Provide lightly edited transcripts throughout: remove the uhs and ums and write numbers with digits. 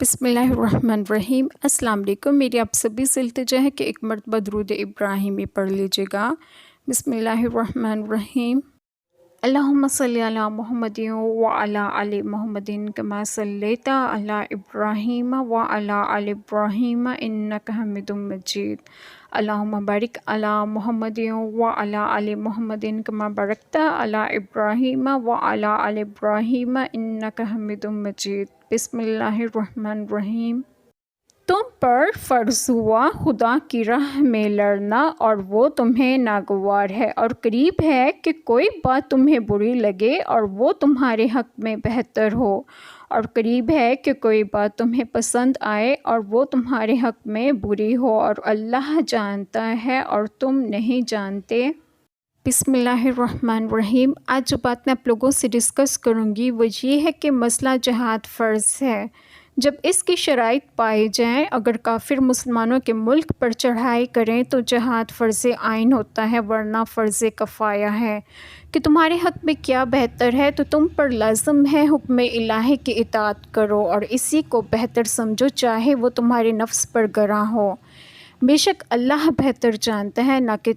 بسم اللہ الرحمن الرحیم۔ السلام علیکم۔ میری آپ سبھی سے التجا ہے کہ ایک مرتبہ درود ابراہیمی پڑھ لیجیے گا۔ بسم اللہ الرحمن الرحیم۔ اللہم صلی علی محمد وعلی آل محمد کما صلیت علی ابراہیم وعلی آل ابراہیم انک حمید مجید۔ اللہم بارک علی محمد وعلی آل محمد کما بارکت علی ابراہیم وعلی آل ابراہیم انک حمید مجید۔ بسم اللہ الرحمن الرحیم۔ تم پر فرض ہوا خدا کی راہ میں لڑنا، اور وہ تمہیں ناگوار ہے اور قریب ہے کہ کوئی بات تمہیں بری لگے اور وہ تمہارے حق میں بہتر ہو، اور قریب ہے کہ کوئی بات تمہیں پسند آئے اور وہ تمہارے حق میں بری ہو، اور اللہ جانتا ہے اور تم نہیں جانتے۔ بسم اللہ الرحمن الرحیم۔ آج جو بات میں آپ لوگوں سے ڈسکس کروں گی وہ یہ ہے کہ مسئلہ جہاد فرض ہے جب اس کی شرائط پائی جائیں۔ اگر کافر مسلمانوں کے ملک پر چڑھائی کریں تو جہاد فرض عین ہوتا ہے، ورنہ فرض کفایہ ہے کہ تمہارے حق میں کیا بہتر ہے تو تم پر لازم ہے حکم الہی کی اطاعت کرو اور اسی کو بہتر سمجھو، چاہے وہ تمہارے نفس پر گراں ہو۔ بے شک اللہ بہتر جانتا ہے نہ کہ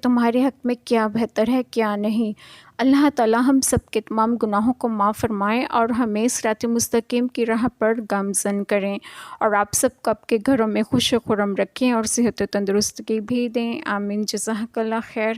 تمہارے حق میں کیا بہتر ہے کیا نہیں۔ اللہ تعالی ہم سب کے تمام گناہوں کو معاف فرمائیں اور ہمیں صراط مستقیم کی راہ پر گامزن کریں، اور آپ سب کو آپ کے گھروں میں خوش و خرم رکھیں اور صحت و تندرستگی بھی دیں۔ آمین۔ جزاک اللہ خیر۔